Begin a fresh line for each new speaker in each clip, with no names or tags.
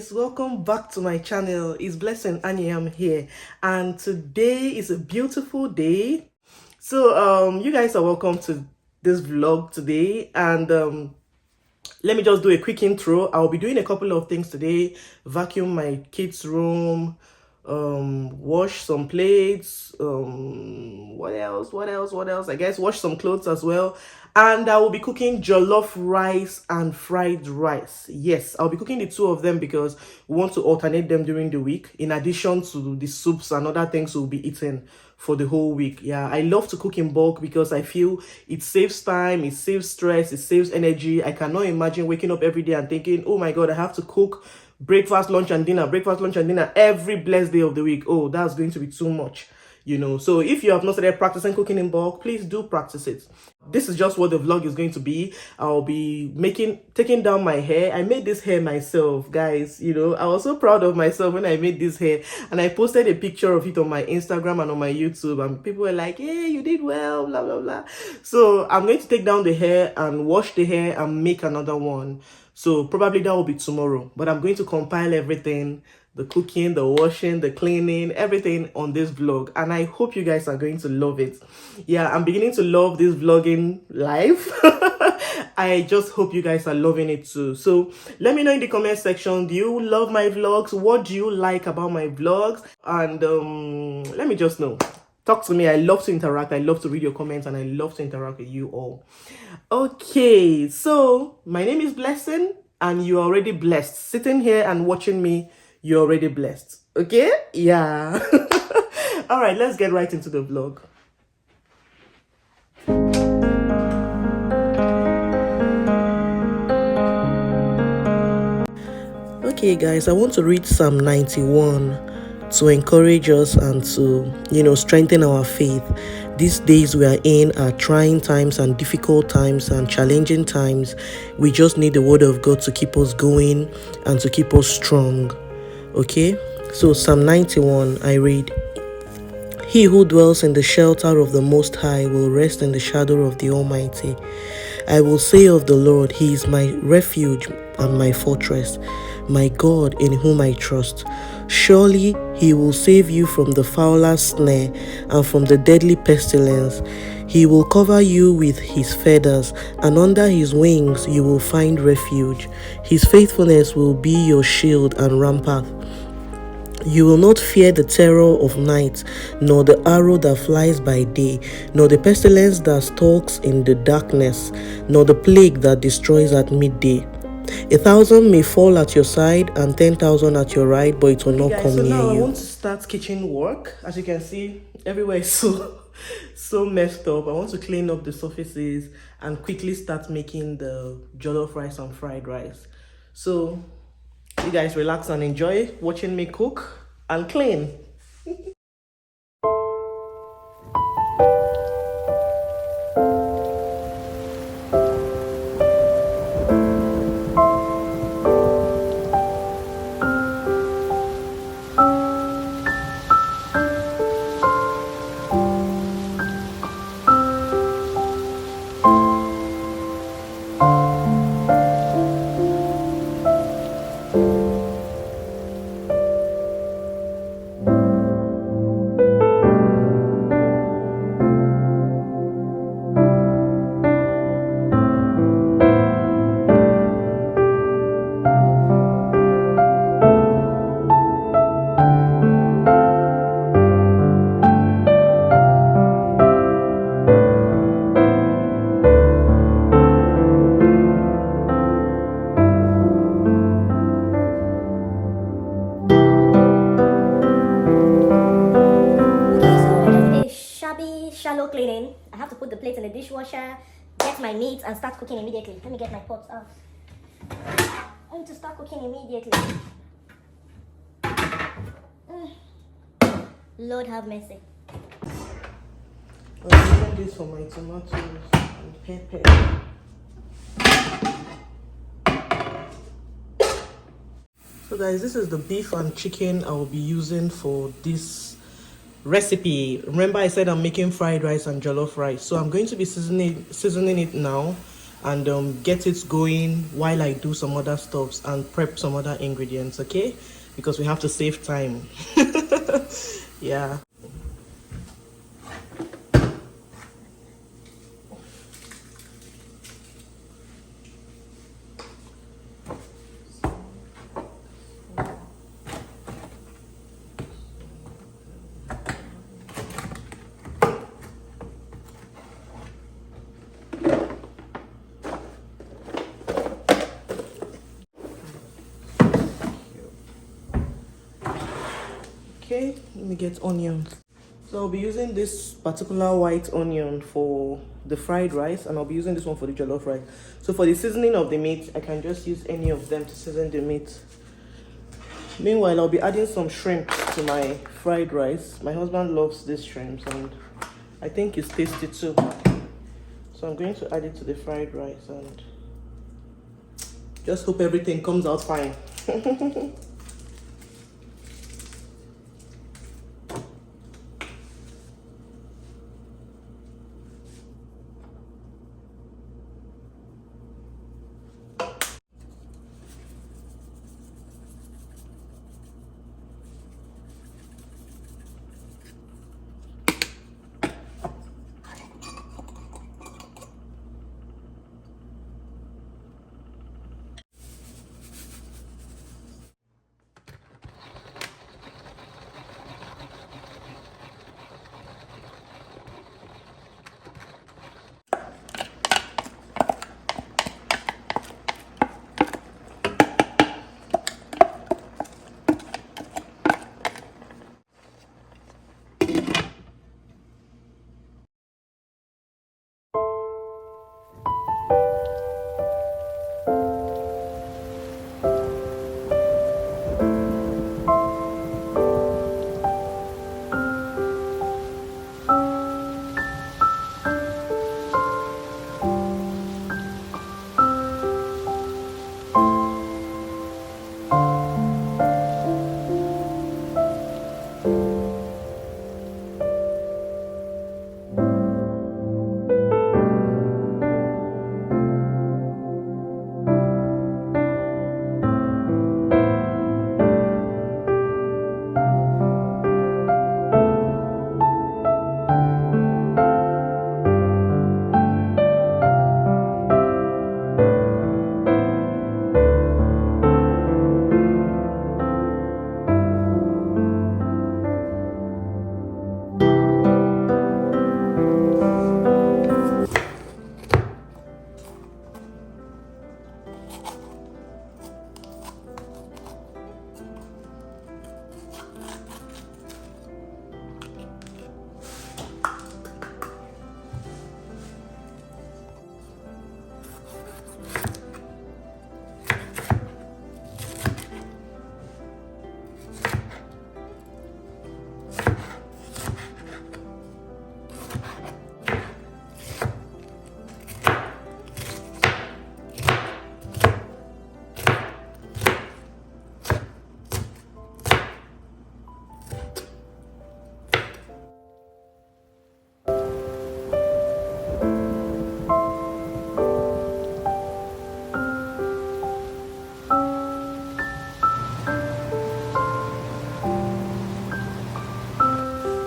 guys, welcome back to my channel. It's Blessing Annie, I'm here, and today is a beautiful day. So you guys are welcome to this vlog today, and let me just do a quick intro. I'll be doing a couple of things today: vacuum my kids' room, wash some plates, what else, I guess wash some clothes as well. And I will be cooking jollof rice and fried rice. Yes, I'll be cooking the two of them because we want to alternate them during the week, in addition to the soups and other things we'll be eating for the whole week. Yeah, I love to cook in bulk because I feel it saves time, it saves stress, it saves energy. I cannot imagine waking up every day and thinking, oh my god, I have to cook breakfast, lunch and dinner every blessed day of the week. Oh, that's going to be too much, you know. So if you have not started practicing cooking in bulk, please do practice it. This is just what the vlog is going to be. I'll be taking down my hair. I made this hair myself, guys. You know, I was so proud of myself when I made this hair, and I posted a picture of it on my Instagram and on my YouTube, and people were like, hey, you did well, blah blah blah. So I'm going to take down the hair and wash the hair and make another one. So probably that will be tomorrow, but I'm going to compile everything, the cooking, the washing, the cleaning, everything on this vlog, and I hope you guys are going to love it. Yeah, I'm beginning to love this vlogging life. I just hope you guys are loving it too. So let me know in the comment section, do you love my vlogs? What do you like about my vlogs? And let me just know. Talk to me. I love to interact. I love to read your comments, and I love to interact with you all. Okay, so my name is Blessing, and you're already blessed. Sitting here and watching me, you're already blessed. Okay? Yeah. All right, let's get right into the vlog. Okay, guys, I want to read Psalm 91 to encourage us and to, strengthen our faith. These days we are in are trying times and difficult times and challenging times. We just need the word of God to keep us going and to keep us strong. Okay, so Psalm 91, I read, He who dwells in the shelter of the Most High will rest in the shadow of the Almighty. I will say of the Lord, He is my refuge and my fortress, my God in whom I trust. Surely He will save you from the fowler's snare and from the deadly pestilence. He will cover you with His feathers, and under His wings you will find refuge. His faithfulness will be your shield and rampart. You will not fear the terror of night, nor the arrow that flies by day, nor the pestilence that stalks in the darkness, nor the plague that destroys at midday. 1,000 may fall at your side and 10,000 at your right, but it will not come near you. So now I want to start kitchen work. As you can see, everywhere is so messed up. I want to clean up the surfaces and quickly start making the jollof rice and fried rice. So you guys relax and enjoy watching me cook and clean.
Shallow cleaning. I have to put the plates in the dishwasher, get my meat, and start cooking immediately. Let me get my pots out. I need to start cooking immediately. Lord have mercy.
I'm using this for my tomatoes and pepper. So guys, this is the beef and chicken I will be using for this recipe. Remember I said I'm making fried rice and jollof rice, so I'm going to be seasoning it now. and get it going while I do some other stuffs and prep some other ingredients, okay? Because we have to save time. Yeah. Okay, let me get onions. So I'll be using this particular white onion for the fried rice, and I'll be using this one for the jollof rice. So for the seasoning of the meat, I can just use any of them to season the meat. Meanwhile, I'll be adding some shrimp to my fried rice. My husband loves these shrimps, and I think it's tasty too. So I'm going to add it to the fried rice and just hope everything comes out fine.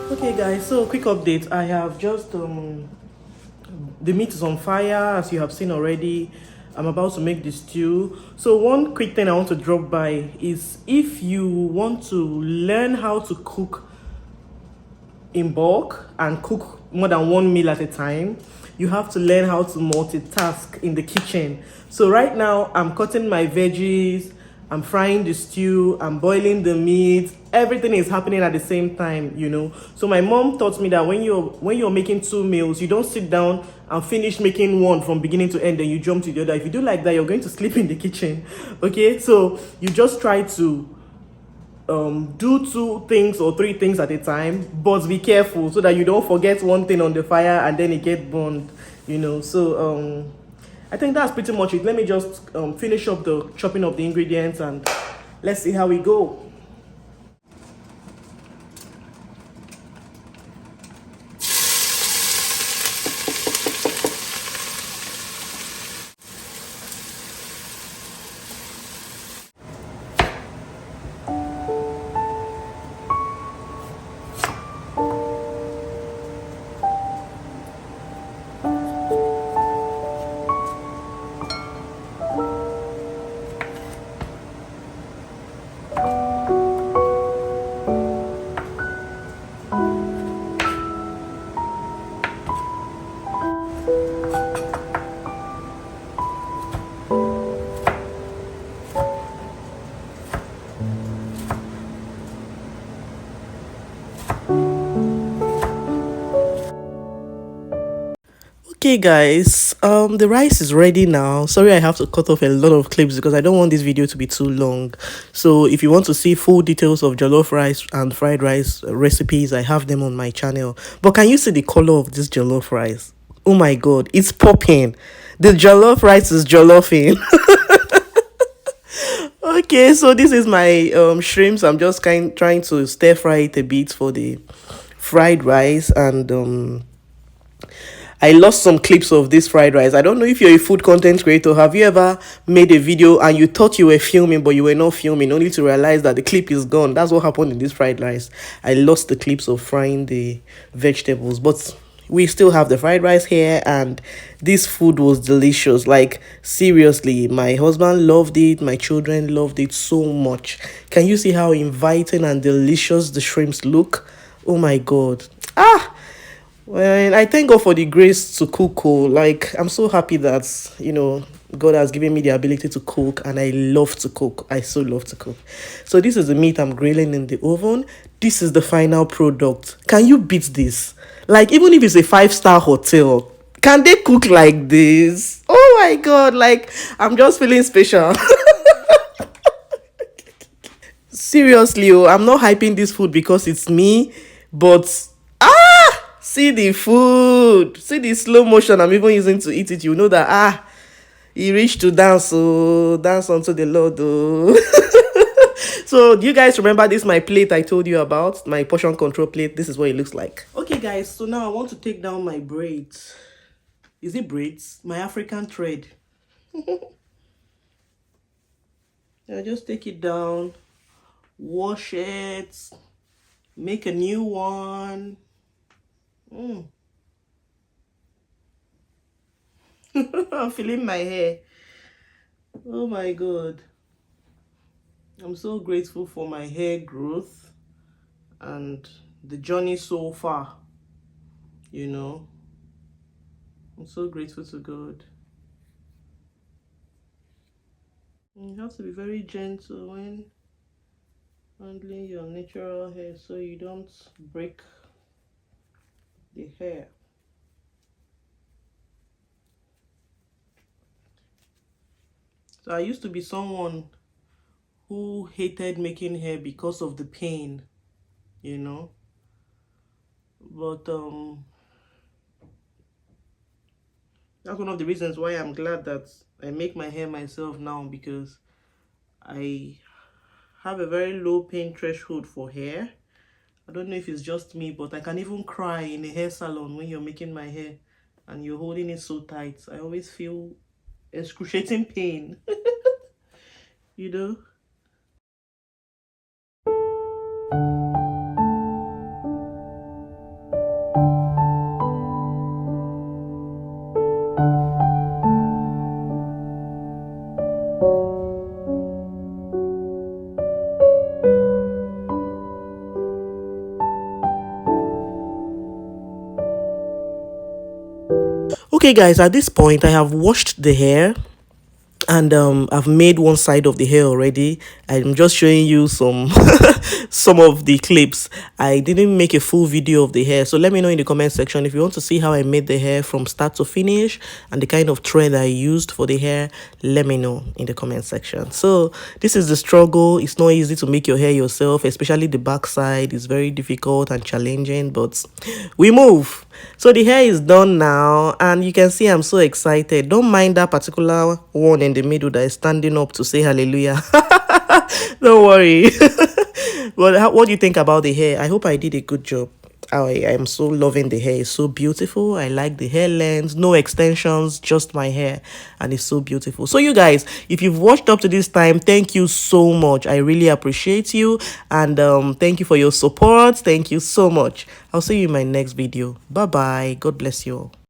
Okay guys, so quick update. I have just the meat is on fire, as you have seen already. I'm about to make the stew. So one quick thing I want to drop by is, if you want to learn how to cook in bulk and cook more than one meal at a time, you have to learn how to multitask in the kitchen. So right now I'm cutting my veggies, I'm frying the stew, I'm boiling the meat. Everything is happening at the same time, you know. So my mom taught me that when you're making two meals, you don't sit down and finish making one from beginning to end, then you jump to the other. If you do like that, you're going to sleep in the kitchen. Okay, so you just try to do two things or three things at a time, but be careful so that you don't forget one thing on the fire and then it get burned, you know. So I think that's pretty much it. Let me just finish up the chopping of the ingredients and let's see how we go. Okay guys, the rice is ready now. Sorry I have to cut off a lot of clips because I don't want this video to be too long. So if you want to see full details of jollof rice and fried rice recipes, I have them on my channel. But can you see the color of this jollof rice? Oh my god, it's popping. The jollof rice is jollofing. Okay, so this is my shrimps. I'm just trying to stir fry it a bit for the fried rice, and I lost some clips of this fried rice. I don't know if you're a food content creator. Have you ever made a video and you thought you were filming, but you were not filming, only to realize that the clip is gone? That's what happened in this fried rice. I lost the clips of frying the vegetables, but we still have the fried rice here, and this food was delicious. Like, seriously, my husband loved it, my children loved it so much. Can you see how inviting and delicious the shrimps look? Oh my god. Well, I thank God for the grace to cook. Like, I'm so happy that, God has given me the ability to cook, and I love to cook. I so love to cook. So this is the meat I'm grilling in the oven. This is the final product. Can you beat this? Like, even if it's a 5-star hotel, can they cook like this? Oh my God, like, I'm just feeling special. Seriously, I'm not hyping this food because it's me, but see the food, see the slow motion I'm even using to eat it. You know that he reached to dance, so dance unto the Lord. So do you guys remember this my plate I told you about, my portion control plate? This is what it looks like. Okay guys, so now I want to take down my braids. Is it braids? My African thread. I'll just take it down, wash it, make a new one. I'm feeling my hair. Oh my God. I'm so grateful for my hair growth and the journey so far. I'm so grateful to God. You have to be very gentle when handling your natural hair so you don't break the hair. So I used to be someone who hated making hair because of the pain, but that's one of the reasons why I'm glad that I make my hair myself now, because I have a very low pain threshold for hair. I don't know if it's just me, but I can even cry in a hair salon when you're making my hair and you're holding it so tight. I always feel excruciating pain. you know Okay guys, at this point I have washed the hair, and I've made one side of the hair already. I'm just showing you some some of the clips. I didn't make a full video of the hair, so let me know in the comment section if you want to see how I made the hair from start to finish and the kind of thread I used for the hair. Let me know in the comment section. So this is the struggle. It's not easy to make your hair yourself, especially the back side. It's very difficult and challenging, but we move. So the hair is done now, and you can see I'm so excited. Don't mind that particular one in the middle that is standing up to say hallelujah. Don't worry. But what do you think about the hair? I hope I did a good job. I am so loving the hair. It's so beautiful. I like the hair length, no extensions, just my hair, and it's so beautiful. So you guys, if you've watched up to this time, thank you so much. I really appreciate you, and thank you for your support. Thank you so much. I'll see you in my next video. Bye bye. God bless you all.